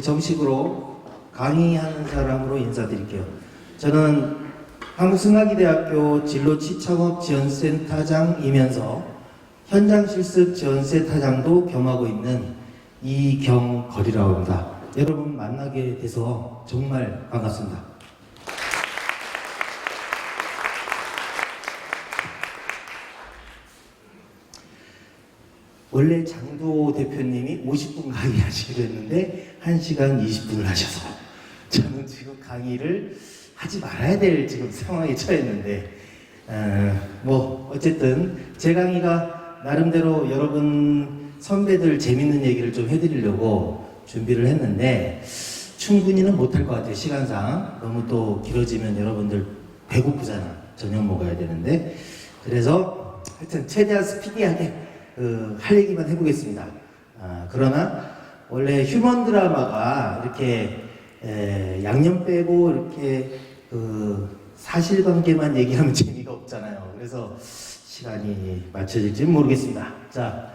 정식으로 강의하는 사람으로 인사드릴게요. 저는 한국승하기대학교 진로취창업지원센터장이면서 현장실습지원센터장도 겸하고 있는 이경걸이라고 합니다. 여러분 만나게 돼서 정말 반갑습니다. 원래 장도 대표님이 50분 강의하시기로 했는데 1시간 20분을 하셔서 저는 지금 강의를 하지 말아야 될 지금 상황에 처했는데 뭐 어쨌든 제 강의가 나름대로 여러분 선배들 재밌는 얘기를 좀 해드리려고 준비를 했는데 충분히는 못할 것 같아요. 시간상 너무 또 길어지면 여러분들 배고프잖아. 저녁 먹어야 되는데 그래서 하여튼 최대한 스피디하게 할 얘기만 해보겠습니다. 그러나 원래 휴먼 드라마가 이렇게 양념 빼고 이렇게 사실관계만 얘기하면 재미가 없잖아요. 그래서 시간이 맞춰질지는 모르겠습니다. 자,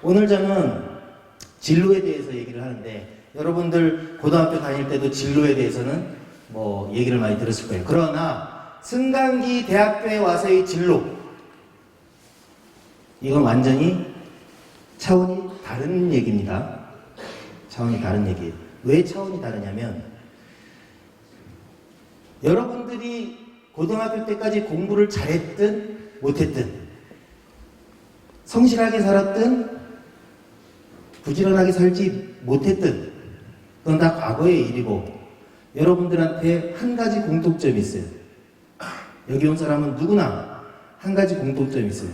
오늘 저는 진로에 대해서 얘기를 하는데 여러분들 고등학교 다닐 때도 진로에 대해서는 뭐 얘기를 많이 들었을 거예요. 그러나 승강기 대학교에 와서의 진로 이건 완전히 차원이 다른 얘기입니다. 차원이 다른 얘기예요. 왜 차원이 다르냐면 여러분들이 고등학교 때까지 공부를 잘했든 못했든 성실하게 살았든 부지런하게 살지 못했든 그건 다 과거의 일이고 여러분들한테 한 가지 공통점이 있어요. 여기 온 사람은 누구나 한 가지 공통점이 있어요.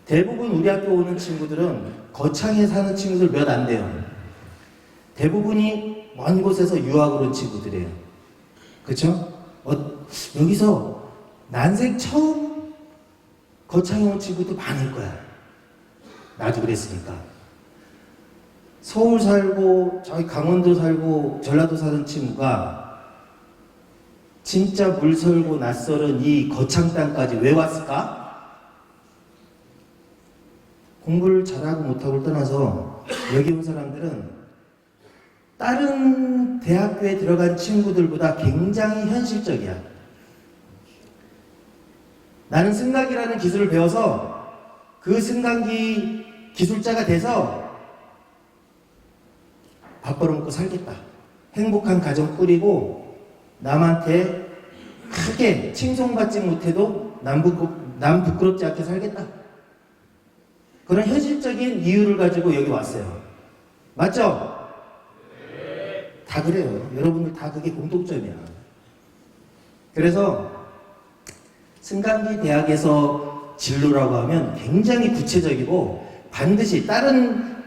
대부분 우리 학교 오는 친구들은 거창에 사는 친구들 몇 안 돼요. 대부분이 먼 곳에서 유학을 온 친구들이에요. 그쵸? 여기서 난생 처음 거창에 온 친구도 많을 거야. 나도 그랬으니까. 서울 살고 저기 강원도 살고 전라도 사는 친구가 진짜 물설고 낯설은 이 거창 땅까지 왜 왔을까? 공부를 잘하고 못하고를 떠나서 여기 온 사람들은 다른 대학교에 들어간 친구들보다 굉장히 현실적이야. 나는 승강기라는 기술을 배워서 그 승강기 기술자가 돼서 밥 벌어먹고 살겠다. 행복한 가정 꾸리고 남한테 크게 칭송받지 못해도 남 부끄럽지 않게 살겠다. 그런 현실적인 이유를 가지고 여기 왔어요. 맞죠? 네. 다 그래요. 여러분들 다 그게 공통점이야. 그래서 승강기 대학에서 진로라고 하면 굉장히 구체적이고 반드시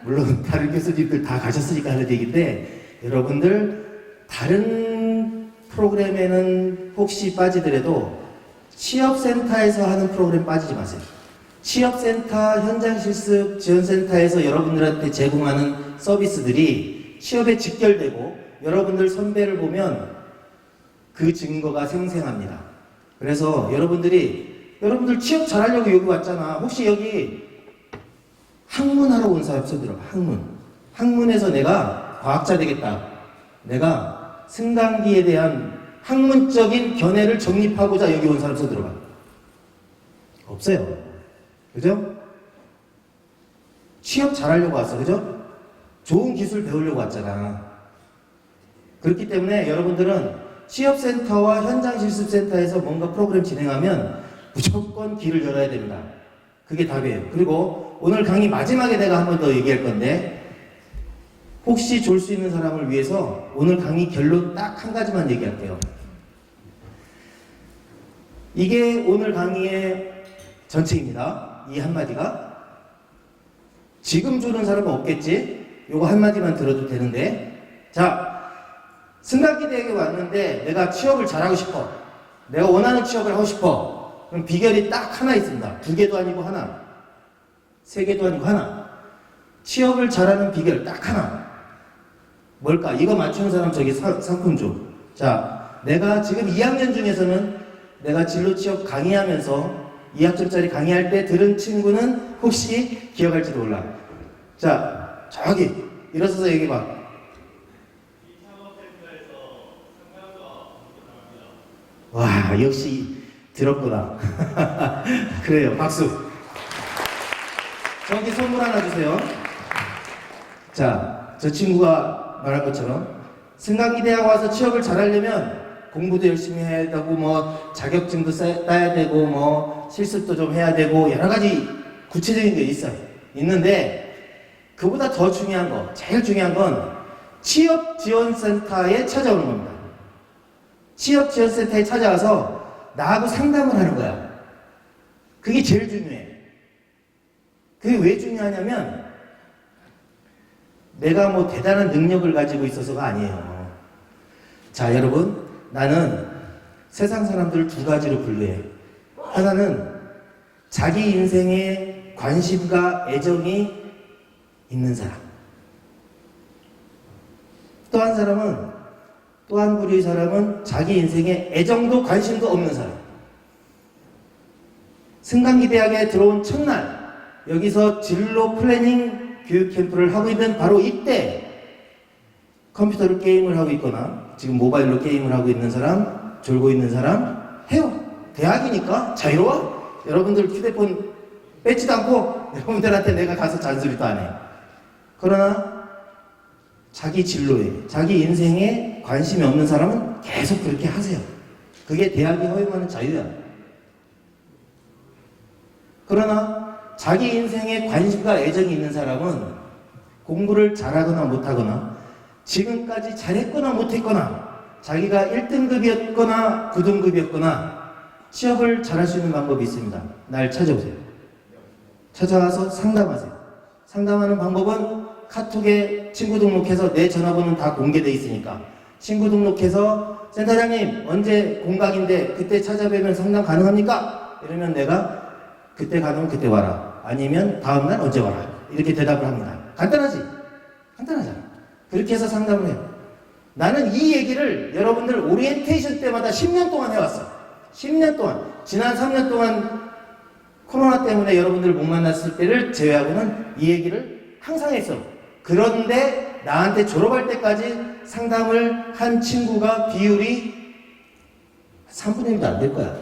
물론 다른 교수님들 다 가셨으니까 하는 얘기인데 여러분들 다른 프로그램에는 혹시 빠지더라도 취업센터에서 하는 프로그램 빠지지 마세요. 취업센터, 현장실습, 지원센터에서 여러분들한테 제공하는 서비스들이 취업에 직결되고 여러분들 선배를 보면 그 증거가 생생합니다. 그래서 여러분들 취업 잘하려고 여기 왔잖아. 혹시 여기 학문하러 온 사람 손들어봐. 학문에서 내가 과학자 되겠다. 내가 승강기에 대한 학문적인 견해를 정립하고자 여기 온 사람 손들어봐. 없어요. 그죠? 취업 잘하려고 왔어. 그죠? 좋은 기술 배우려고 왔잖아. 그렇기 때문에 여러분들은 취업센터와 현장실습센터에서 뭔가 프로그램 진행하면 무조건 길을 열어야 됩니다. 그게 답이에요. 그리고 오늘 강의 마지막에 내가 한 번 더 얘기할 건데 혹시 졸 수 있는 사람을 위해서 오늘 강의 결론 딱 한 가지만 얘기할게요. 이게 오늘 강의의 전체입니다. 이 한마디가 지금 조는 사람은 없겠지? 요거 한마디만 들어도 되는데 자, 승강기 대학에 왔는데 내가 취업을 잘하고 싶어. 내가 원하는 취업을 하고 싶어. 그럼 비결이 딱 하나 있습니다. 2개도 아니고 하나. 3개도 아니고 하나. 취업을 잘하는 비결 딱 하나. 뭘까? 이거 맞추는 사람 저기 상품 줘. 자, 내가 지금 2학년 중에서는 내가 진로 취업 강의하면서 2학점짜리 강의할 때 들은 친구는 혹시 기억할지도 몰라. 자, 저기 일어서서 얘기해봐. 와, 역시 들었구나. 그래요, 박수. 저기 선물 하나 주세요. 자, 저 친구가 말한 것처럼 승강기대학 와서 취업을 잘하려면 공부도 열심히 해야 되고 뭐 자격증도 따야 되고 뭐 실습도 좀 해야 되고 여러 가지 구체적인 게 있어요. 있는데 그보다 더 중요한 거, 제일 중요한 건 취업지원센터에 찾아오는 겁니다. 취업지원센터에 찾아와서 나하고 상담을 하는 거야. 그게 제일 중요해. 그게 왜 중요하냐면 내가 뭐 대단한 능력을 가지고 있어서가 아니에요. 자, 여러분, 나는 세상 사람들을 두 가지로 분류해. 하나는 자기 인생에 관심과 애정이 있는 사람. 또 한 사람은, 또 한 부류의 사람은 자기 인생에 애정도 관심도 없는 사람. 승강기대학에 들어온 첫날, 여기서 진로 플래닝 교육 캠프를 하고 있는 바로 이때 컴퓨터로 게임을 하고 있거나 지금 모바일로 게임을 하고 있는 사람, 졸고 있는 사람 해요. 대학이니까 자유로워. 여러분들 휴대폰 뺏지도 않고 여러분들한테 내가 가서 잔소리도 안 해. 그러나 자기 진로에, 자기 인생에 관심이 없는 사람은 계속 그렇게 하세요. 그게 대학이 허용하는 자유야. 그러나 자기 인생에 관심과 애정이 있는 사람은 공부를 잘하거나 못하거나 지금까지 잘했거나 못했거나 자기가 1등급이었거나 9등급이었거나 취업을 잘할 수 있는 방법이 있습니다. 날 찾아오세요. 찾아와서 상담하세요. 상담하는 방법은 카톡에 친구 등록해서 내 전화번호는 다 공개되어 있으니까 친구 등록해서 센터장님 언제 공강인데 그때 찾아뵈면 상담 가능합니까? 이러면 내가 그때 가능하면 그때 와라. 아니면 다음날 언제 와라. 이렇게 대답을 합니다. 간단하지? 간단하잖아. 그렇게 해서 상담을 해요. 나는 이 얘기를 여러분들 오리엔테이션 때마다 10년 동안 해왔어. 10년 동안. 지난 3년 동안 코로나 때문에 여러분들 못 만났을 때를 제외하고는 이 얘기를 항상 했어. 그런데 나한테 졸업할 때까지 상담을 한 친구가 비율이 3분의 1도 안 될 거야.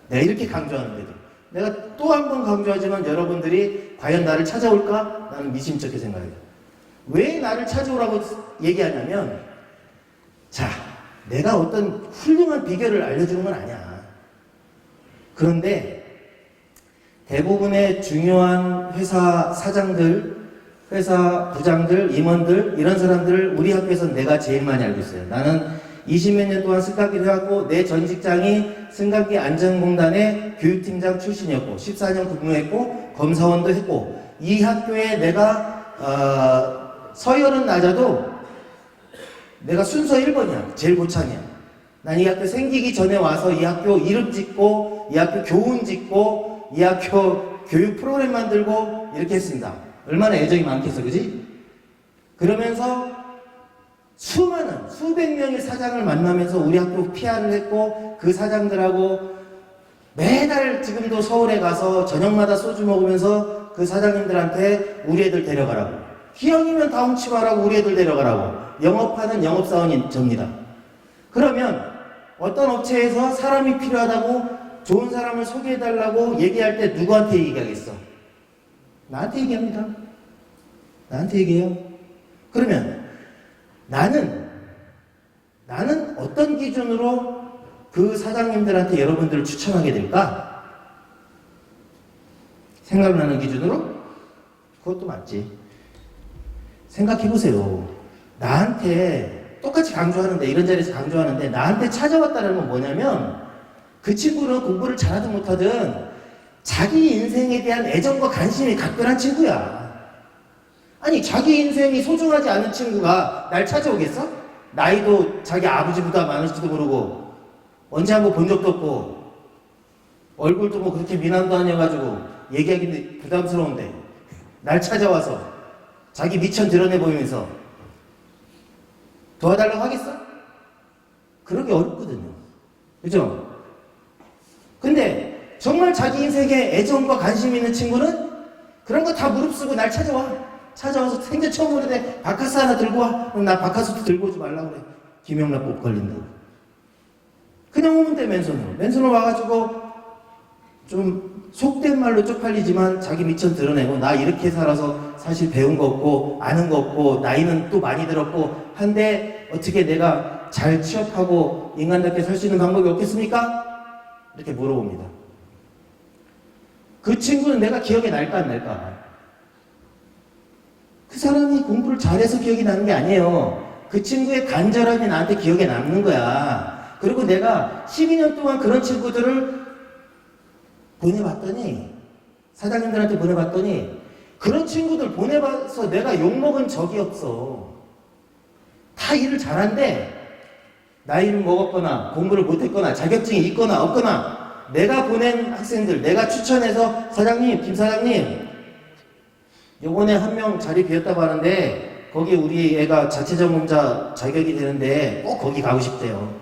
내가 이렇게 강조하는데도. 내가 또 한 번 강조하지만 여러분들이 과연 나를 찾아올까? 나는 미심쩍게 생각해요. 왜 나를 찾아오라고 얘기하냐면, 자, 내가 어떤 훌륭한 비결을 알려주는 건 아니야. 그런데 대부분의 중요한 회사 사장들, 회사 부장들, 임원들 이런 사람들을 우리 학교에서는 내가 제일 많이 알고 있어요. 나는 20몇 년 동안 승강기를 해왔고 내 전 직장이 승강기 안전공단의 교육팀장 출신이었고 14년 근무했고 검사원도 했고 이 학교에 내가 서열은 낮아도 내가 순서 1번이야. 제일 고참이야. 난 이 학교 생기기 전에 와서 이 학교 이름 짓고 이 학교 교훈 짓고 이 학교 교육 프로그램 만들고 이렇게 했습니다. 얼마나 애정이 많겠어, 그지? 그러면서 수많은 수백 명의 사장을 만나면서 우리 학교 PR을 했고 그 사장들하고 매달 지금도 서울에 가서 저녁마다 소주 먹으면서 그 사장님들한테 우리 애들 데려가라고, 기왕이면 다 훔치마라고 우리 애들 데려가라고, 영업하는 영업사원이 접니다. 그러면 어떤 업체에서 사람이 필요하다고 좋은 사람을 소개해달라고 얘기할 때 누구한테 얘기하겠어? 나한테 얘기합니다. 나한테 얘기해요. 그러면 나는 어떤 기준으로 그 사장님들한테 여러분들을 추천하게 될까? 생각나는 기준으로? 그것도 맞지. 생각해보세요. 나한테 똑같이 강조하는데, 이런 자리에서 강조하는데 나한테 찾아왔다는 건 뭐냐면 그 친구는 공부를 잘하든 못하든 자기 인생에 대한 애정과 관심이 각별한 친구야. 아니, 자기 인생이 소중하지 않은 친구가 날 찾아오겠어? 나이도 자기 아버지보다 많을지도 모르고 언제 한번 본 적도 없고 얼굴도 뭐 그렇게 미남도 아니어가지고 얘기하기 부담스러운데 날 찾아와서 자기 미천 드러내 보이면서 도와달라고 하겠어? 그러기 어렵거든요. 그죠? 근데 정말 자기 인생에 애정과 관심 있는 친구는 그런 거 다 무릅쓰고 날 찾아와. 찾아와서 생전 처음 보는데 바카스 하나 들고 와. 그럼 나 바카스도 들고 오지 말라고 그래. 김영락 꼭 걸린다고. 그냥 오면 돼, 맨손으로. 맨손으로 와가지고 좀 속된 말로 쪽팔리지만 자기 미천 드러내고 나 이렇게 살아서 사실 배운 거 없고 아는 거 없고 나이는 또 많이 들었고 한데 어떻게 내가 잘 취업하고 인간답게 살 수 있는 방법이 없겠습니까? 이렇게 물어봅니다. 그 친구는 내가 기억에 날까 안 날까? 그 사람이 공부를 잘해서 기억이 나는 게 아니에요. 그 친구의 간절함이 나한테 기억에 남는 거야. 그리고 내가 12년 동안 그런 친구들을 보내봤더니, 사장님들한테 보내봤더니, 그런 친구들 보내봐서 내가 욕먹은 적이 없어. 다 일을 잘한대. 나이를 먹었거나, 공부를 못했거나, 자격증이 있거나 없거나, 내가 보낸 학생들, 내가 추천해서, 사장님, 김 사장님, 요번에 한 명 자리 비었다고 하는데, 거기 우리 애가 자체전공자 자격이 되는데, 꼭 거기 가고 싶대요.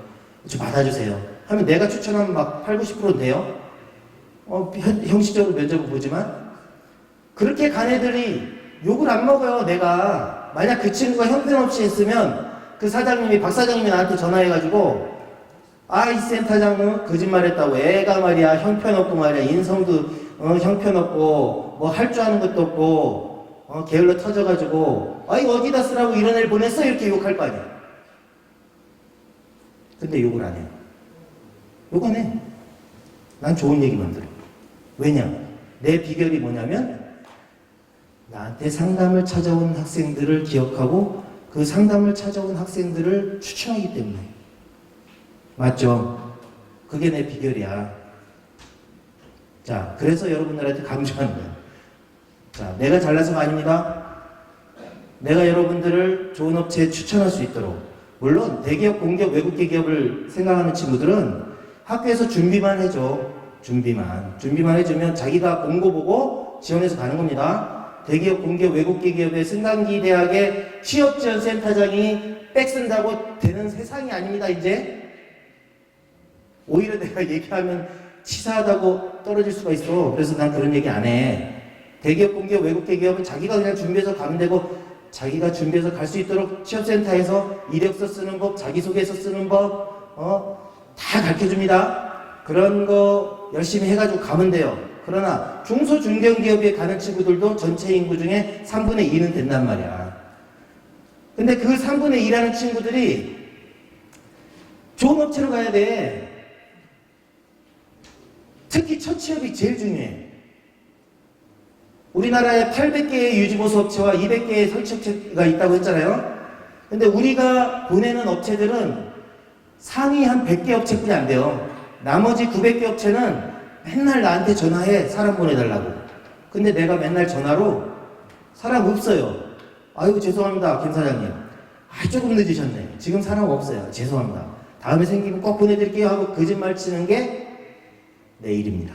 좀 받아주세요. 하면 내가 추천하면 막 8, 90%인데요? 형식적으로 면접을 보지만 그렇게 간 애들이 욕을 안 먹어요. 내가 만약 그 친구가 형편없이 했으면 그 사장님이 박 사장님이 나한테 전화해가지고 이 센터장은 거짓말했다고. 애가 말이야 형편없고 말이야 인성도 형편없고 뭐 할 줄 아는 것도 없고 게을러 터져가지고 이거 어디다 쓰라고 이런 애를 보냈어 이렇게 욕할 거 아니야. 근데 욕을 안 해요. 욕 안 해. 난 좋은 얘기만 들어. 왜냐? 내 비결이 뭐냐면 나한테 상담을 찾아온 학생들을 기억하고 그 상담을 찾아온 학생들을 추천하기 때문에. 맞죠? 그게 내 비결이야. 자, 그래서 여러분들한테 강조하는 거야. 자, 내가 잘나서가 아닙니다. 내가 여러분들을 좋은 업체에 추천할 수 있도록. 물론 대기업, 공기업, 외국계 기업을 생각하는 친구들은 학교에서 준비만 해줘. 준비만 해주면 자기가 공고 보고 지원해서 가는 겁니다. 대기업, 공기업, 외국계 기업의 승강기 대학의 취업지원센터장이 백 쓴다고 되는 세상이 아닙니다, 이제. 오히려 내가 얘기하면 치사하다고 떨어질 수가 있어. 그래서 난 그런 얘기 안 해. 대기업, 공기업, 외국계 기업은 자기가 그냥 준비해서 가면 되고 자기가 준비해서 갈 수 있도록 취업센터에서 이력서 쓰는 법, 자기소개서 쓰는 법, 다 가르쳐줍니다. 그런 거 열심히 해가지고 가면 돼요. 그러나 중소 중견기업에 가는 친구들도 전체 인구 중에 3분의 2는 된단 말이야. 근데 그 3분의 2라는 친구들이 좋은 업체로 가야 돼. 특히 첫 취업이 제일 중요해. 우리나라에 800개의 유지보수 업체와 200개의 설치업체가 있다고 했잖아요. 근데 우리가 보내는 업체들은 상위 한 100개 업체뿐이 안 돼요. 나머지 900개 업체는 맨날 나한테 전화해. 사람 보내달라고. 근데 내가 맨날 전화로 사람 없어요. 아이고 죄송합니다 김 사장님. 조금 늦으셨네. 지금 사람 없어요. 죄송합니다. 다음에 생기면 꼭 보내드릴게요 하고 거짓말 치는 게 내 일입니다.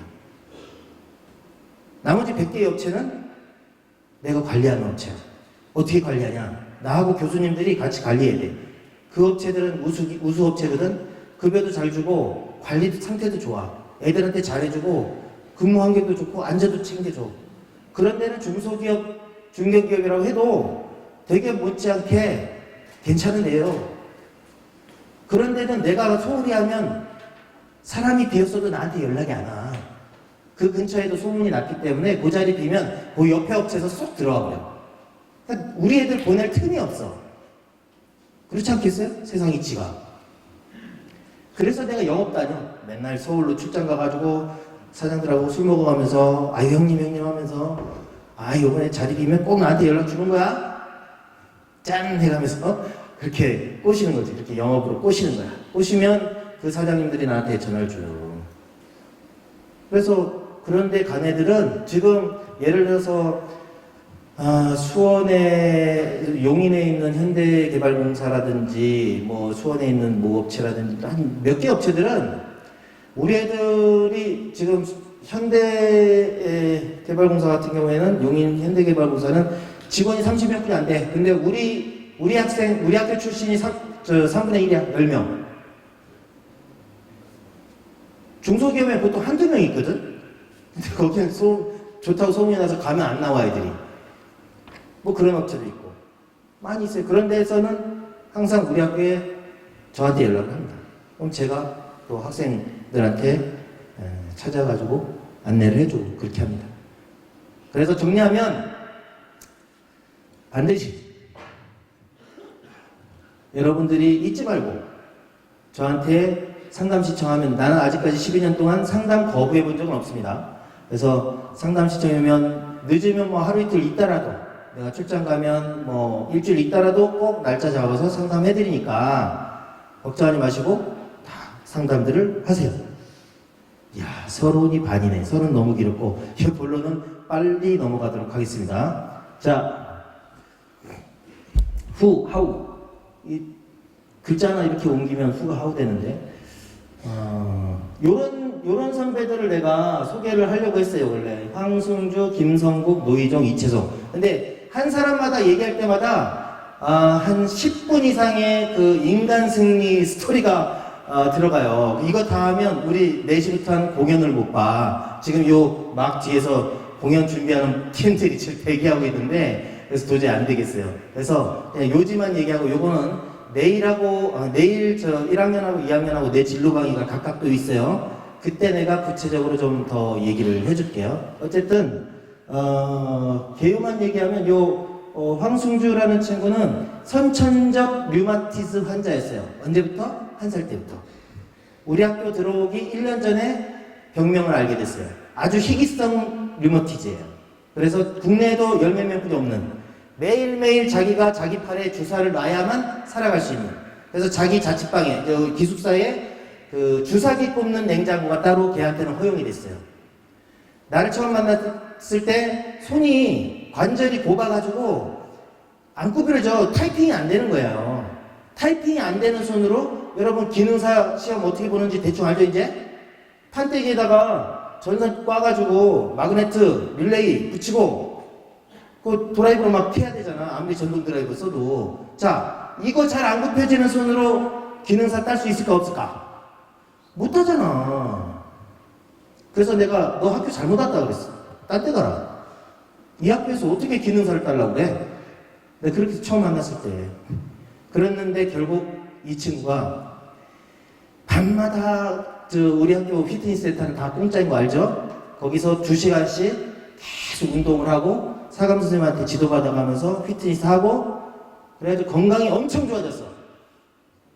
나머지 100개의 업체는 내가 관리하는 업체야. 어떻게 관리하냐? 나하고 교수님들이 같이 관리해야 돼. 그 업체들은 우수 업체거든. 급여도 잘 주고 관리 상태도 좋아. 애들한테 잘해주고 근무 환경도 좋고 안전도 챙겨줘. 그런 데는 중소기업, 중견기업이라고 해도 되게 못지않게 괜찮은 데요. 그런 데는 내가 소홀히 하면 사람이 비었어도 나한테 연락이 안 와. 그 근처에도 소문이 났기 때문에 그 자리 비면 그 옆에 업체에서 쏙 들어와 버려. 그러니까 우리 애들 보낼 틈이 없어. 그렇지 않겠어요? 세상 이치가. 그래서 내가 영업 다녀. 맨날 서울로 출장 가가지고 사장들하고 술 먹어가면서 형님 하면서 요번에 자리 비면 꼭 나한테 연락 주는 거야? 짠! 해가면서 그렇게 꼬시는 거지. 이렇게 영업으로 꼬시는 거야. 꼬시면 그 사장님들이 나한테 전화를 줘요. 그래서 그런데 간 애들은 지금 예를 들어서 수원에 용인에 있는 현대개발공사라든지 뭐 수원에 있는 모 업체라든지 한 몇 개 업체들은 우리 애들이 지금 현대개발공사 같은 경우에는 용인 현대개발공사는 직원이 30몇 분이 안 돼. 근데 우리 학교 출신이 3분의 1이야. 10명. 중소기업에 보통 한두 명 있거든? 근데 거기는 좋다고 소문이 나서 가면 안 나와, 애들이. 뭐 그런 업체도 있고 많이 있어요. 그런 데에서는 항상 우리 학교에 저한테 연락을 합니다. 그럼 제가 또 학생들한테 찾아가지고 안내를 해주고 그렇게 합니다. 그래서 정리하면 반드시 여러분들이 잊지 말고 저한테 상담 신청하면, 나는 아직까지 12년 동안 상담 거부해 본 적은 없습니다. 그래서 상담 신청하면 늦으면 뭐 하루 이틀 있다라도, 내가 출장 가면 뭐 일주일 있다라도 꼭 날짜 잡아서 상담해 드리니까 걱정하지 마시고 다 상담들을 하세요. 야, 서론이 반이네. 서론 너무 길었고, 이 본론은 빨리 넘어가도록 하겠습니다. 자, who, how. 이 글자 하나 이렇게 옮기면 who가 how 되는데, 요런 선배들을 내가 소개를 하려고 했어요, 원래. 황승주, 김성국, 노희정, 이채성. 근데 한 사람마다 얘기할 때마다 한 10분 이상의 그 인간 승리 스토리가 들어가요. 이거 다 하면 우리 4시부터 한 공연을 못 봐. 지금 요 막 뒤에서 공연 준비하는 팀들이 지금 대기하고 있는데, 그래서 도저히 안 되겠어요. 그래서 그냥 요지만 얘기하고, 요거는 내일 저 1학년하고 2학년하고 내 진로 강의가 각각 또 있어요. 그때 내가 구체적으로 좀 더 얘기를 해줄게요. 어쨌든 개요만 얘기하면 황승주라는 친구는 선천적 류마티즈 환자였어요. 언제부터? 1살 때부터. 우리 학교 들어오기 1년 전에 병명을 알게 됐어요. 아주 희귀성 류마티즈예요. 그래서 국내에도 10몇 명뿐이 없는, 매일매일 자기가 자기 팔에 주사를 놔야만 살아갈 수 있는, 그래서 자기 자취방에, 기숙사에 그 주사기 꼽는 냉장고가 따로 걔한테는 허용이 됐어요. 나를 처음 만났을 때 손이 관절이 곱아가지고 안 구부려져. 타이핑이 안 되는 거예요. 타이핑이 안 되는 손으로, 여러분 기능사 시험 어떻게 보는지 대충 알죠 이제? 판때기에다가 전선 꽈가지고 마그네트 릴레이 붙이고 그 드라이버로 막 피해야 되잖아. 아무리 전동 드라이버 써도. 자, 이거 잘 안 굽혀지는 손으로 기능사 딸 수 있을까 없을까? 못하잖아. 그래서 내가 너 학교 잘못 왔다 그랬어. 딴 데 가라. 이 학교에서 어떻게 기능사를 딸라고 그래? 내가 그렇게 처음 만났을 때. 그랬는데 결국 이 친구가 밤마다 우리 학교 피트니스 센터는 다 공짜인 거 알죠? 거기서 2시간씩 계속 운동을 하고 사감 선생님한테 지도받아가면서 피트니스 하고, 그래가지고 건강이 엄청 좋아졌어.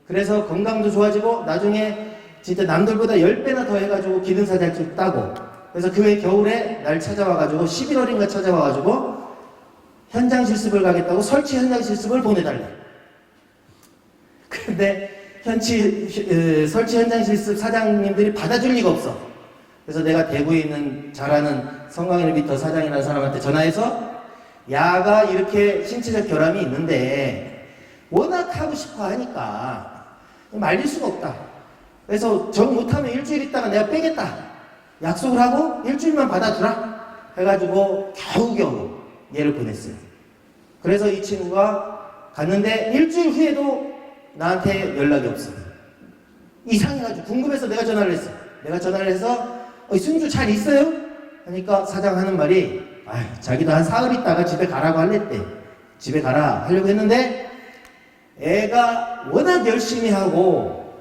그래서 건강도 좋아지고 나중에 진짜 남들보다 10배나 더 해가지고 기능사 자격증 따고, 그래서 그 해 겨울에 날 찾아와가지고 11월인가 찾아와가지고 현장 실습을 가겠다고 설치 현장 실습을 보내달래. 근데 설치 현장 실습 사장님들이 받아줄 리가 없어. 그래서 내가 대구에 있는 잘하는 성광일비터 사장이라는 사람한테 전화해서, 야가 이렇게 신체적 결함이 있는데 워낙 하고 싶어 하니까 말릴 수가 없다. 그래서 정 못하면 일주일 있다가 내가 빼겠다. 약속을 하고 일주일만 받아주라. 해가지고 겨우겨우 얘를 보냈어요. 그래서 이 친구가 갔는데 일주일 후에도 나한테 연락이 없어. 이상해가지고 궁금해서 내가 전화를 했어. 내가 전화를 해서 승주 잘 있어요? 하니까 사장 하는 말이, 자기도 한 사흘 있다가 집에 가라고 할랬대. 집에 가라 하려고 했는데 애가 워낙 열심히 하고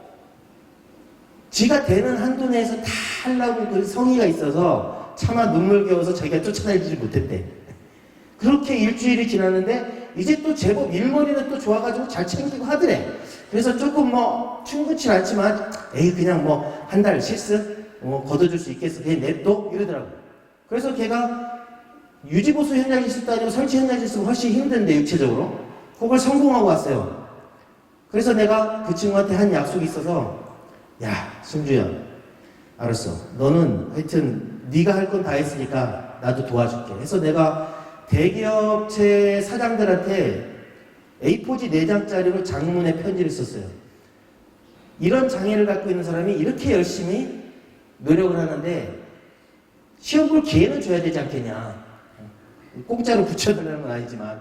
지가 되는 한도 내에서 다 하려고 그 성의가 있어서 차마 눈물겨워서 자기가 쫓아내지 못했대. 그렇게 일주일이 지났는데 이제 또 제법 일머리는 또 좋아가지고 잘 챙기고 하더래. 그래서 조금 뭐 충분치 않지만 그냥 뭐 한 달 실습 걷어줄 수 있겠어. 그냥 냅둬 이러더라고. 그래서 걔가 유지보수 현장 실습도 아니고 설치 현장 실습은 훨씬 힘든데 육체적으로 그걸 성공하고 왔어요. 그래서 내가 그 친구한테 한 약속이 있어서, 야 승주야, 알았어. 너는 하여튼 네가 할 건 다 했으니까 나도 도와줄게. 해서 내가 대기업체 사장들한테 A4지 4장짜리로 장문의 편지를 썼어요. 이런 장애를 갖고 있는 사람이 이렇게 열심히 노력을 하는데 시험 볼 기회는 줘야 되지 않겠냐. 공짜로 붙여달라는 건 아니지만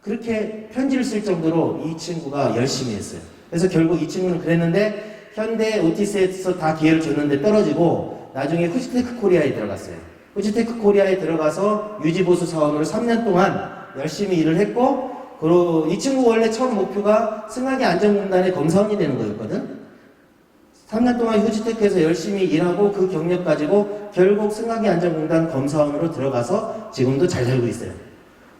그렇게 편지를 쓸 정도로 이 친구가 열심히 했어요. 그래서 결국 이 친구는 그랬는데 현대 오티스에서 다 기회를 줬는데 떨어지고 나중에 후지테크 코리아에 들어갔어요. 후지테크 코리아에 들어가서 유지보수 사원으로 3년 동안 열심히 일을 했고, 그리고 이 친구 원래 처음 목표가 승하기 안전공단의 검사원이 되는 거였거든. 3년 동안 휴지테크에서 열심히 일하고 그 경력 가지고 결국 승하기 안전공단 검사원으로 들어가서 지금도 잘 살고 있어요.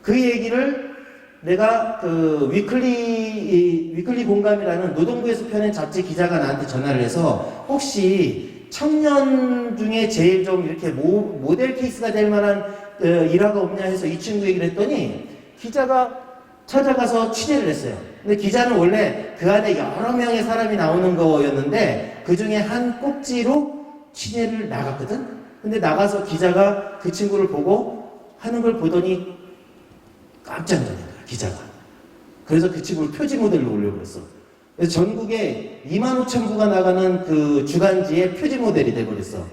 그 얘기를 내가 그 위클리 공감이라는 노동부에서 펴낸 잡지 기자가 나한테 전화를 해서 혹시 청년 중에 제일 좀 이렇게 모델 케이스가 될 만한 일화가 없냐 해서 이 친구 얘기를 했더니 기자가 찾아가서 취재를 했어요. 근데 기자는 원래 그 안에 여러 명의 사람이 나오는 거였는데 그 중에 한 꼭지로 취재를 나갔거든? 근데 나가서 기자가 그 친구를 보고 하는 걸 보더니 깜짝 놀란 거야, 기자가. 그래서 그 친구를 표지 모델로 올려버렸어. 그래서 전국에 25,000부가 나가는 그 주간지의 표지 모델이 돼버렸어.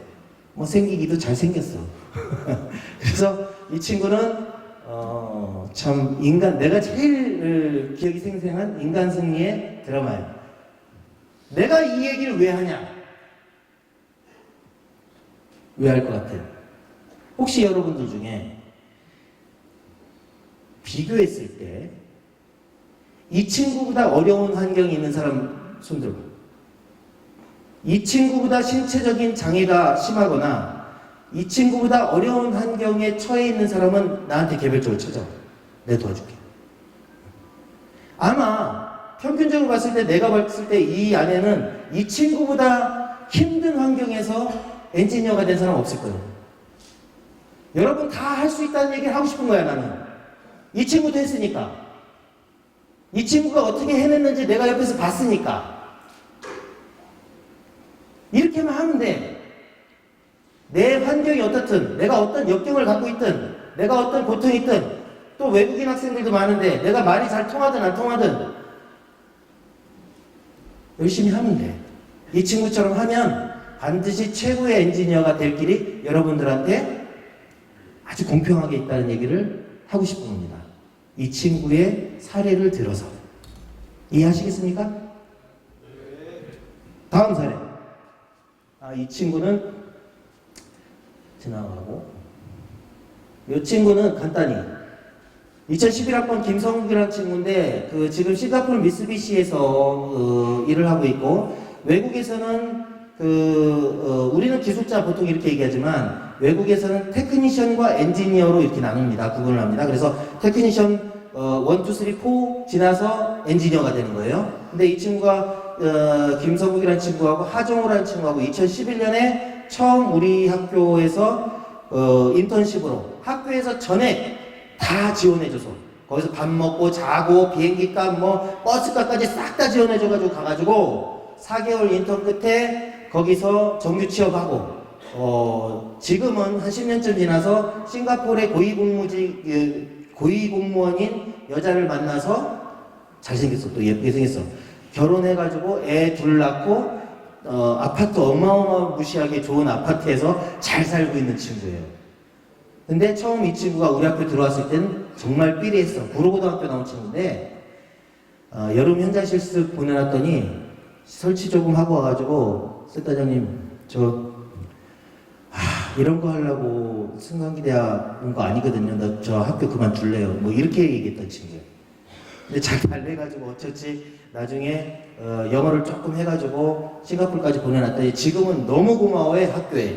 뭐 생기기도 잘생겼어. 그래서 이 친구는 참 내가 제일 기억이 생생한 인간 승리의 드라마예요. 내가 이 얘기를 왜 하냐? 왜 할 것 같아? 혹시 여러분들 중에 비교했을 때 이 친구보다 어려운 환경이 있는 사람 손 들어봐. 이 친구보다 신체적인 장애가 심하거나 이 친구보다 어려운 환경에 처해 있는 사람은 나한테 개별적으로 찾아와. 내가 도와줄게. 아마 평균적으로 봤을 때 내가 봤을 때 이 안에는 이 친구보다 힘든 환경에서 엔지니어가 된 사람 없을 거예요. 여러분 다 할 수 있다는 얘기를 하고 싶은 거야 나는. 이 친구도 했으니까. 이 친구가 어떻게 해냈는지 내가 옆에서 봤으니까. 이렇게만 하면 돼. 내 환경이 어떻든, 내가 어떤 역경을 갖고 있든, 내가 어떤 고통이 있든, 또 외국인 학생들도 많은데, 내가 말이 잘 통하든 안 통하든, 열심히 하면 돼. 이 친구처럼 하면 반드시 최고의 엔지니어가 될 길이 여러분들한테 아주 공평하게 있다는 얘기를 하고 싶은 겁니다. 이 친구의 사례를 들어서. 이해하시겠습니까? 다음 사례. 이 친구는 지나가고, 이 친구는 간단히 2011학번 김성욱이라는 친구인데 지금 싱가포르 미쓰비시에서 일을 하고 있고, 외국에서는 우리는 기술자 보통 이렇게 얘기하지만 외국에서는 테크니션과 엔지니어로 이렇게 나눕니다. 구분을 합니다. 그래서 테크니션 1, 2, 3, 4 지나서 엔지니어가 되는 거예요. 근데 이 친구가 김성국이라는 친구하고 하정우라는 친구하고 2011년에 처음 우리 학교에서 인턴십으로 학교에서 전액 다 지원해줘서 거기서 밥 먹고 자고 비행기값 뭐 버스값까지 싹 다 지원해줘가지고 가가지고 4개월 인턴 끝에 거기서 정규 취업하고 지금은 한 10년쯤 지나서 싱가포르의 고위공무원인 여자를 만나서 잘생겼어. 또 예쁘게 생겼어. 결혼해가지고 애 둘 낳고 아파트 어마어마무시하게 좋은 아파트에서 잘 살고 있는 친구예요. 근데 처음 이 친구가 우리 학교 들어왔을 때는 정말 삐리했어. 구로고등학교 나온 친구인데 여름 현장 실습 보내놨더니 설치 조금 하고 와가지고 센터장님 이런 거 하려고 승강기대학 온 거 아니거든요. 저 학교 그만둘래요. 뭐 이렇게 얘기했던 친구예요. 근데 잘 달래가지고 어쩌지 나중에 영어를 조금 해가지고 싱가포르까지 보내놨더니 지금은 너무 고마워해. 학교에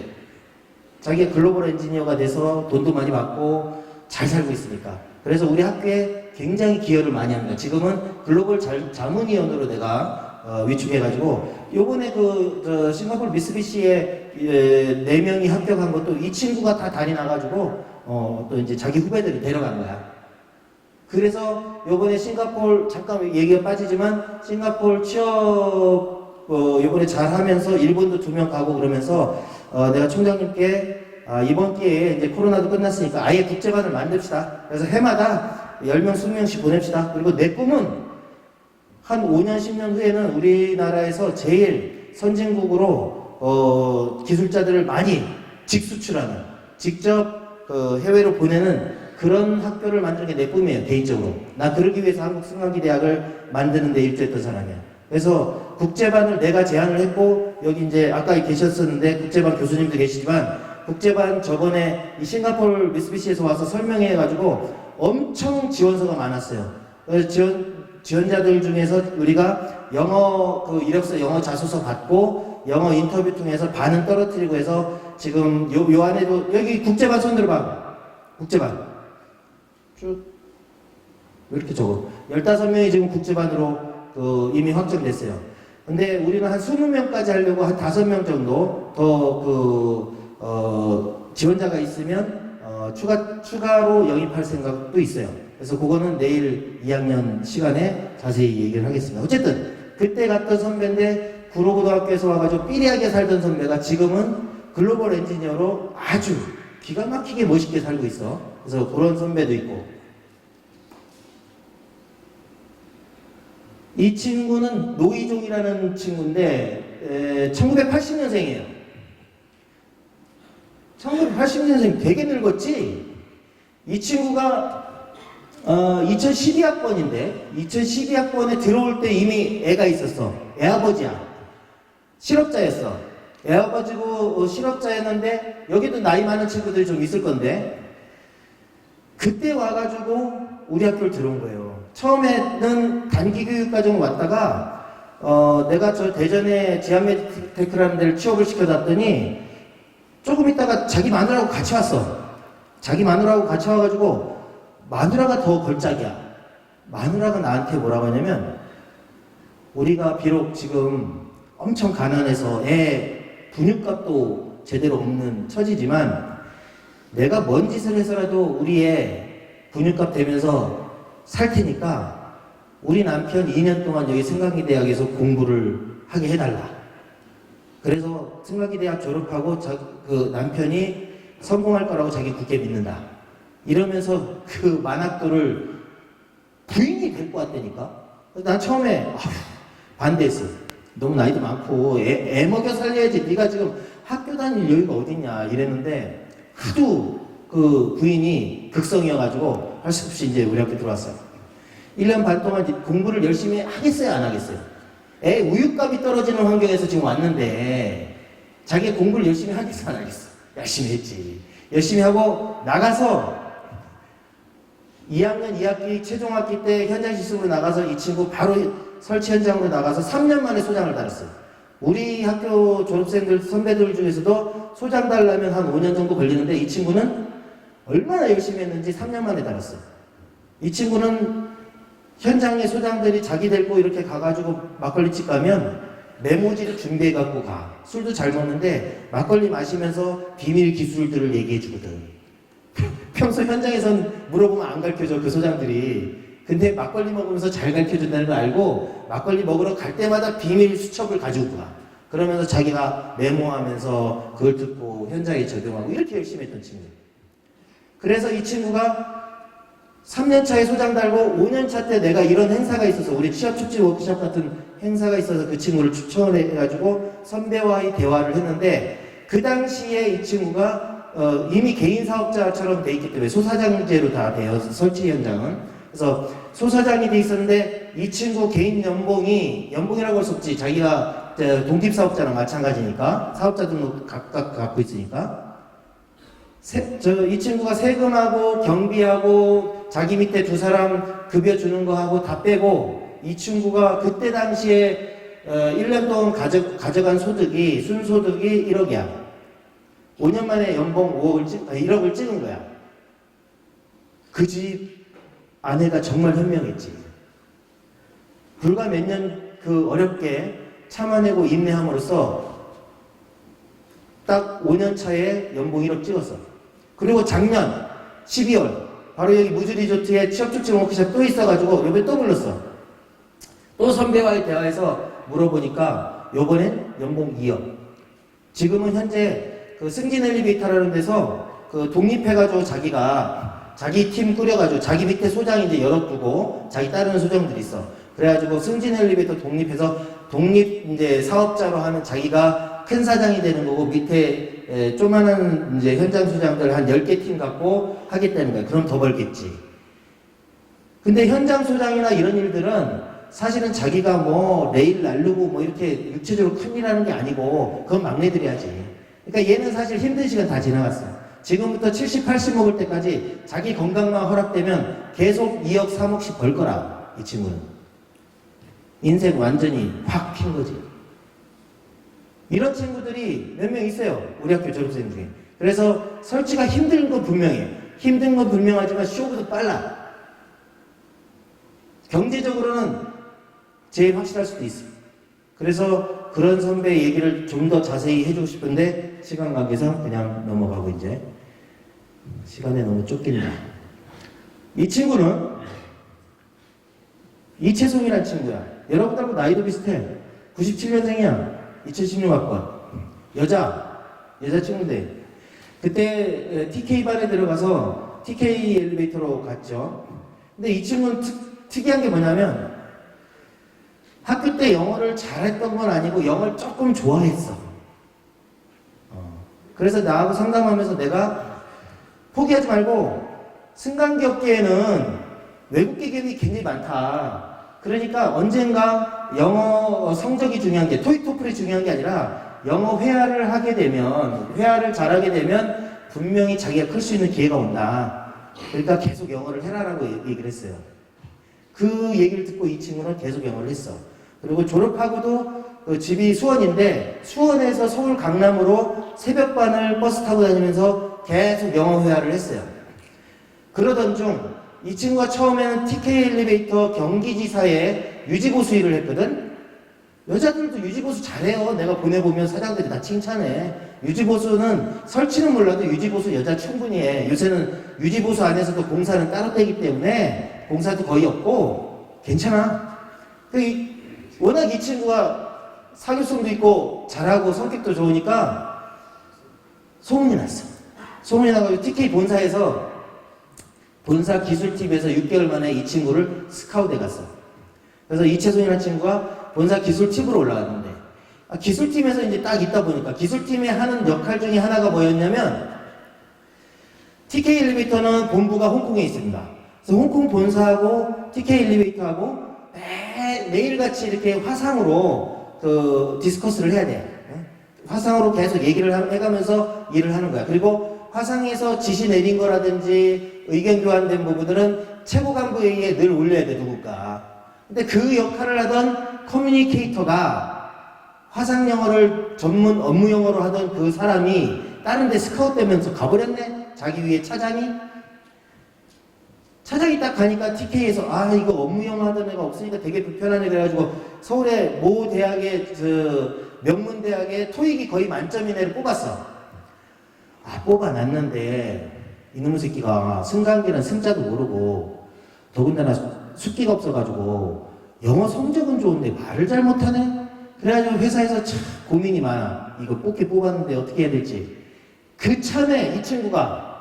자기가 글로벌 엔지니어가 돼서 돈도 많이 받고 잘 살고 있으니까. 그래서 우리 학교에 굉장히 기여를 많이 합니다. 지금은 글로벌 자문위원으로 내가 위축해가지고 요번에 싱가포르 미쓰비시에 4명이 합격한 것도 이 친구가 다 다녀나가지고 또 이제 자기 후배들이 데려간 거야. 그래서 요번에 싱가포르 잠깐 얘기가 빠지지만 싱가포르 취업 요번에 잘 하면서 일본도 2명 가고 그러면서 내가 총장님께 이번 기회에 이제 코로나도 끝났으니까 아예 국제반을 만듭시다. 그래서 해마다 10명, 20명씩 보냅시다. 그리고 내 꿈은 한 5년, 10년 후에는 우리나라에서 제일 선진국으로 기술자들을 많이 직수출하는, 직접 해외로 보내는 그런 학교를 만드는 게 내 꿈이에요, 개인적으로. 나 그러기 위해서 한국 승강기대학을 만드는 데 일조했던 사람이야. 그래서 국제반을 내가 제안을 했고, 여기 이제 아까 계셨었는데 국제반 교수님도 계시지만, 국제반 저번에 이 싱가포르 미쓰비시에서 와서 설명해가지고 엄청 지원서가 많았어요. 그래서 지원자들 중에서 우리가 영어 그 이력서 영어 자소서 받고 영어 인터뷰 통해서 반은 떨어뜨리고 해서 지금 요 안에도 여기 국제반 손 들어봐. 국제반 쭉 이렇게 적어 15명이 지금 국제반으로 그 이미 확정됐어요. 근데 우리는 한 20명까지 하려고 한 5명 정도 더 지원자가 있으면 추가로 영입할 생각도 있어요. 그래서 그거는 내일 2학년 시간에 자세히 얘기를 하겠습니다. 어쨌든 그때 갔던 선배인데 구로고등학교에서 와가지고 삐리하게 살던 선배가 지금은 글로벌 엔지니어로 아주 기가 막히게 멋있게 살고 있어. 그래서 그런 선배도 있고. 이 친구는 노이종이라는 친구인데 1980년생이에요. 1980년생 되게 늙었지? 이 친구가 2012학번인데 2012학번에 들어올 때 이미 애가 있었어. 애아버지야. 실업자였어. 애아버지고 실업자였는데 여기도 나이 많은 친구들이 좀 있을 건데 그때 와가지고 우리 학교를 들어온 거예요. 처음에는 단기교육과정 왔다가 내가 저 대전에 제한메디테크라는 데를 취업을 시켜놨더니 조금 있다가 자기 마누라하고 같이 왔어. 자기 마누라하고 같이 와가지고 마누라가 더 걸작이야. 마누라가 나한테 뭐라고 하냐면 우리가 비록 지금 엄청 가난해서 애 분유값도 제대로 없는 처지지만 내가 뭔 짓을 해서라도 우리 애 분유값 대면서 살 테니까 우리 남편 2년 동안 여기 승강기대학에서 공부를 하게 해달라. 그래서 승강기대학 졸업하고 그 남편이 성공할 거라고 자기 굳게 믿는다. 이러면서 그 만학도를 부인이 데리고 왔다니까. 난 처음에 반대했어. 너무 나이도 많고 애 먹여 살려야지. 네가 지금 학교 다닐 여유가 어딨냐 이랬는데 하도 그 부인이 극성이어가지고 할 수 없이 이제 우리 학교 들어왔어요. 1년 반 동안 공부를 열심히 하겠어요, 안 하겠어요? 애 우유값이 떨어지는 환경에서 지금 왔는데 자기 공부를 열심히 하겠어, 안 하겠어? 열심히 했지. 열심히 하고 나가서 2학년 2학기 최종학기 때 현장 실습으로 나가서 이 친구 바로 설치 현장으로 나가서 3년 만에 소장을 달았어요. 우리 학교 졸업생들 선배들 중에서도 소장 달라면 한 5년 정도 걸리는데 이 친구는 얼마나 열심히 했는지 3년 만에 달았어요. 이 친구는 현장에 소장들이 자기 데리고 이렇게 가가지고 막걸리집 가면 메모지를 준비해갖고 가. 술도 잘 먹는데 막걸리 마시면서 비밀 기술들을 얘기해주거든. 평소 현장에선 물어보면 안 가르쳐줘, 그 소장들이. 근데 막걸리 먹으면서 잘 가르쳐준다는 걸 알고 막걸리 먹으러 갈 때마다 비밀 수첩을 가지고 가. 그러면서 자기가 메모하면서 그걸 듣고 현장에 적용하고 이렇게 열심히 했던 친구예요. 그래서 이 친구가 3년차에 소장 달고 5년차 때 내가 이런 행사가 있어서 우리 취업 축제 워크숍 같은 행사가 있어서 그 친구를 추천을 해가지고 선배와의 대화를 했는데 그 당시에 이 친구가 이미 개인 사업자처럼 돼 있기 때문에 소사장제로 다 돼요. 설치 현장은. 그래서 소사장이 돼 있었는데 이 친구 개인 연봉이라고 할 수 없지. 자기가 독립사업자랑 마찬가지니까 사업자 등록 각각 갖고 있으니까 이 친구가 세금하고 경비하고 자기 밑에 2사람 급여 주는 거 하고 다 빼고 이 친구가 그때 당시에 1년 동안 가져간 소득이 순소득이 1억이야. 5년 만에 연봉 1억을 찍은 거야. 그 집 아내가 정말 현명했지. 불과 몇 년 그 어렵게 참아내고 인내함으로써 딱 5년 차에 연봉 1억 찍었어. 그리고 작년 12월 바로 여기 무주리조트에 취업촉진 워크숍 또 있어가지고 요번에 또 불렀어. 또 선배와의 대화에서 물어보니까 요번엔 연봉 2억. 지금은 현재 그 승진 엘리베이터라는 데서 그 독립해가지고 자기가 자기 팀 꾸려가지고 자기 밑에 소장 이제 열어두고 자기 따르는 소장들이 있어. 그래가지고 승진 엘리베이터 독립해서 독립 이제 사업자로 하면 자기가 큰 사장이 되는 거고 밑에 조만한 이제 현장 소장들 한 10개 팀 갖고 하겠다는 거야. 그럼 더 벌겠지. 근데 현장 소장이나 이런 일들은 사실은 자기가 뭐 레일 날르고 뭐 이렇게 육체적으로 큰일 하는 게 아니고 그건 막내들이 하지. 그러니까 얘는 사실 힘든 시간 다 지나갔어. 지금부터 70, 80 먹을 때까지 자기 건강만 허락되면 계속 2억, 3억씩 벌 거라, 이 친구는. 인생 완전히 확 핀 거지. 이런 친구들이 몇 명 있어요. 우리 학교 졸업생 중에. 그래서 설치가 힘든 건 분명해. 힘든 건 분명하지만 쇼부도 빨라. 경제적으로는 제일 확실할 수도 있어. 그래서 그런 선배 얘기를 좀 더 자세히 해주고 싶은데 시간 관계상 그냥 넘어가고 이제 시간에 너무 쫓긴다. 이 친구는 이채송이라는 친구야. 여러분들하고 나이도 비슷해. 97년생이야. 2016학번. 여자친구인데 그때 TK반에 들어가서 TK 엘리베이터로 갔죠. 근데 이 친구는 특이한 게 뭐냐면 학교 때 영어를 잘했던 건 아니고 영어를 조금 좋아했어. 그래서 나하고 상담하면서 내가 포기하지 말고 승강기업계에는 외국계 기업이 굉장히 많다. 그러니까 언젠가 영어 성적이 중요한 게 토익 토플이 중요한 게 아니라 영어 회화를 잘하게 되면 분명히 자기가 클 수 있는 기회가 온다. 그러니까 계속 영어를 해라라고 얘기를 했어요. 그 얘기를 듣고 이 친구는 계속 영어를 했어. 그리고 졸업하고도 집이 수원인데 수원에서 서울 강남으로 새벽반을 버스 타고 다니면서 계속 영어 회화를 했어요. 그러던 중 이 친구가 처음에는 TK 엘리베이터 경기지사에 유지보수일을 했거든. 여자들도 유지보수 잘해요. 내가 보내보면 사장들이 다 칭찬해. 유지보수는 설치는 몰라도 유지보수 여자 충분히 해. 요새는 유지보수 안에서도 공사는 따로 떼기 때문에 공사도 거의 없고 괜찮아. 워낙 이 친구가 사교성도 있고 잘하고 성격도 좋으니까 소문이 났어. 소문이 나가지고 TK 본사에서 본사 기술팀에서 6개월 만에 이 친구를 스카웃해 갔어. 그래서 이채송이라는 친구가 본사 기술팀으로 올라갔는데 기술팀에서 이제 딱 있다 보니까 기술팀에 하는 역할 중에 하나가 뭐였냐면 TK 엘리베이터는 본부가 홍콩에 있습니다. 그래서 홍콩 본사하고 TK 엘리베이터하고 매일같이 이렇게 화상으로 디스커스를 해야 돼. 화상으로 계속 얘기를 해가면서 일을 하는 거야. 그리고 화상에서 지시 내린 거라든지 의견 교환된 부분들은 최고 간부회의에 늘 올려야 돼, 누군가. 근데 그 역할을 하던 커뮤니케이터가 화상 영어를 전문 업무 영어로 하던 그 사람이 다른 데 스카웃 되면서 가버렸네? 자기 위에 차장이 딱 가니까 TK에서 이거 업무 영어 하던 애가 없으니까 되게 불편하네 그래가지고 서울의 모 대학의 명문대학의 토익이 거의 만점인 애를 뽑았어. 뽑아놨는데 이놈의 새끼가 승강기는 승자도 모르고 더군다나 숙기가 없어가지고 영어 성적은 좋은데 말을 잘 못하네? 그래가지고 회사에서 참 고민이 많아. 이거 뽑았는데 어떻게 해야 될지. 그 참에 이 친구가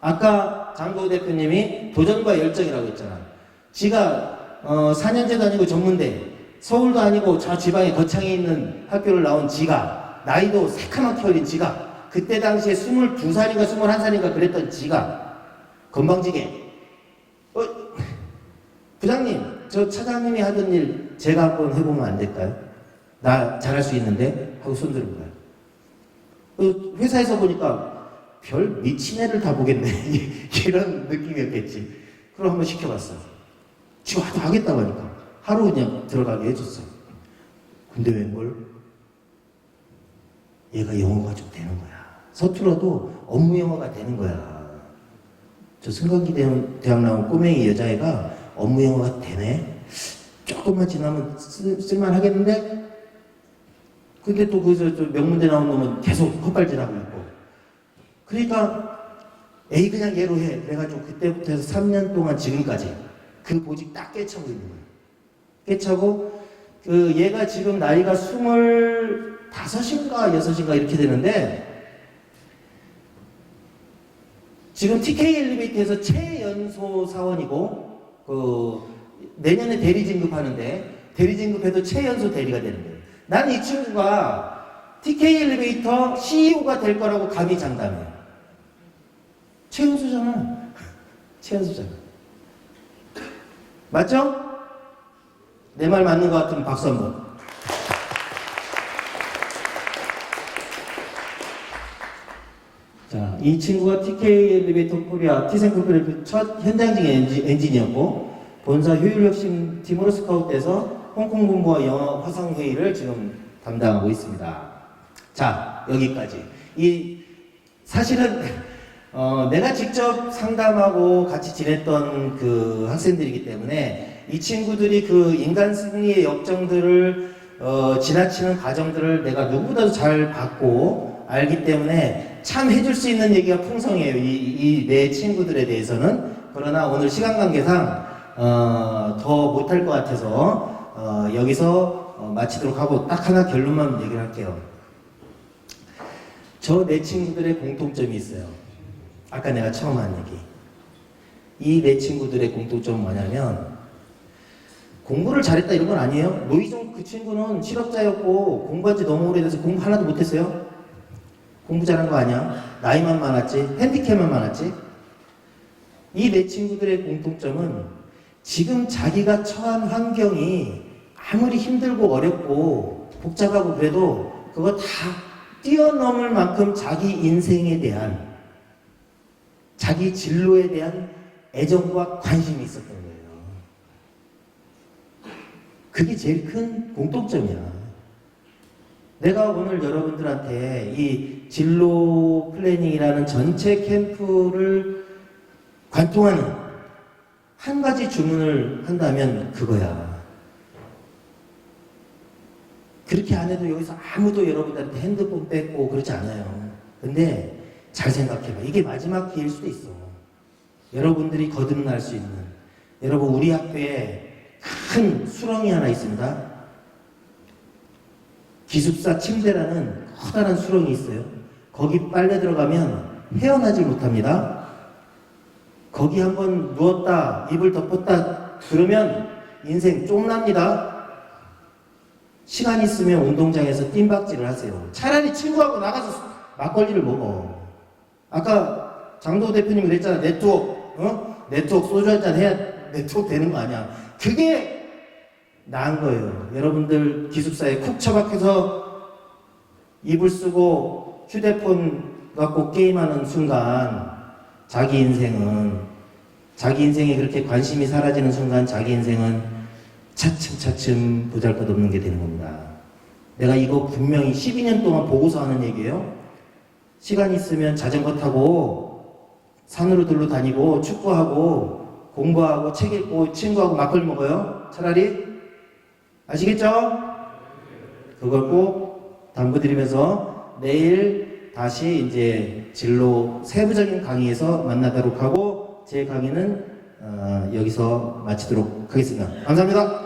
아까 장고우 대표님이 도전과 열정이라고 했잖아. 지가 4년제도 아니고 전문대, 서울도 아니고 저 지방의 거창에 있는 학교를 나온 지가, 나이도 새카맣게 어린 지가, 그때 당시에 22살인가 21살인가 그랬던 지가 건방지게 부장님, 저 차장님이 하던 일 제가 한번 해보면 안 될까요? 나 잘할 수 있는데? 하고 손드는 거야. 회사에서 보니까 별 미친 애를 다 보겠네. 이런 느낌이었겠지. 그럼 한번 시켜봤어. 지금 하겠다고 하니까 하루 그냥 들어가게 해줬어. 근데 웬걸? 얘가 영어가 좀 되는 거야. 서툴러도 업무 영어가 되는 거야. 저 승강기 대학 나온 꼬맹이 여자애가 업무 영어가 되네? 조금만 지나면 쓸만하겠는데? 근데 또 거기서 명문대 나온 놈은 계속 헛발질하고 있고. 그러니까 에이 그냥 얘로 해. 그래가지고 그때부터 해서 3년 동안 지금까지 그 보직 딱 깨차고 있는 거야. 깨차고 얘가 지금 나이가 25인가 6인가 이렇게 되는데 지금 TK 엘리베이터에서 최연소 사원이고 내년에 대리 진급하는데 대리 진급해도 최연소 대리가 되는 거예요. 난 이 친구가 TK 엘리베이터 CEO가 될 거라고 감히 장담해. 최연소잖아. 최연소잖아. 맞죠? 내 말 맞는 것 같으면 박수 한번. 자, 이 친구가 TK 엘리베이터 코리아 티센코리아 첫 현장직 엔지니어고 본사 효율혁신 팀으로 스카웃돼서 홍콩 본부와 영어 화상 회의를 지금 담당하고 있습니다. 자, 여기까지. 사실은 내가 직접 상담하고 같이 지냈던 그 학생들이기 때문에 이 친구들이 그 인간 승리의 역정들을 지나치는 과정들을 내가 누구보다도 잘 봤고 알기 때문에 참 해줄 수 있는 얘기가 풍성해요. 이 내 친구들에 대해서는. 그러나 오늘 시간 관계상 더 못할 것 같아서 여기서 마치도록 하고 딱 하나 결론만 얘기를 할게요. 저 내 친구들의 공통점이 있어요. 아까 내가 처음 한 얘기. 이 내 친구들의 공통점은 뭐냐면 공부를 잘했다 이런 건 아니에요. 노희정 그 친구는 실업자였고 공부한 지 너무 오래돼서 공부 하나도 못했어요. 공부 잘한 거 아니야. 나이만 많았지. 핸디캡만 많았지. 이 내 친구들의 공통점은 지금 자기가 처한 환경이 아무리 힘들고 어렵고 복잡하고 그래도 그거 다 뛰어넘을 만큼 자기 인생에 대한 자기 진로에 대한 애정과 관심이 있었던 거예요. 그게 제일 큰 공통점이야. 내가 오늘 여러분들한테 이 진로 플래닝이라는 전체 캠프를 관통하는 한 가지 주문을 한다면 그거야. 그렇게 안 해도 여기서 아무도 여러분들한테 핸드폰 뺏고 그러지 않아요. 근데 잘 생각해봐. 이게 마지막 기회일 수도 있어. 여러분들이 거듭날 수 있는. 여러분 우리 학교에 큰 수렁이 하나 있습니다. 기숙사 침대라는 커다란 수렁이 있어요. 거기 빨래 들어가면 헤어나질 못합니다. 거기 한번 누웠다 이불 덮었다 그러면 인생 쫑납니다. 시간 있으면 운동장에서 뜀박질을 하세요. 차라리 친구하고 나가서 막걸리를 먹어. 아까 장도 대표님이 그랬잖아. 네트워크 소주 한잔 해야 네트워크 되는 거 아니야. 그게 나은 거예요. 여러분들 기숙사에 쿡 처박혀서 이불 쓰고 휴대폰 갖고 게임하는 순간 자기 인생에 그렇게 관심이 사라지는 순간 자기 인생은 차츰차츰 보잘것없는 게 되는 겁니다. 내가 이거 분명히 12년 동안 보고서 하는 얘기예요. 시간 있으면 자전거 타고 산으로 들러 다니고 축구하고 공부하고 책 읽고 친구하고 막걸리 먹어요. 차라리. 아시겠죠? 그걸 꼭 당부드리면서 내일 다시 이제 진로 세부적인 강의에서 만나도록 하고 제 강의는 여기서 마치도록 하겠습니다. 감사합니다.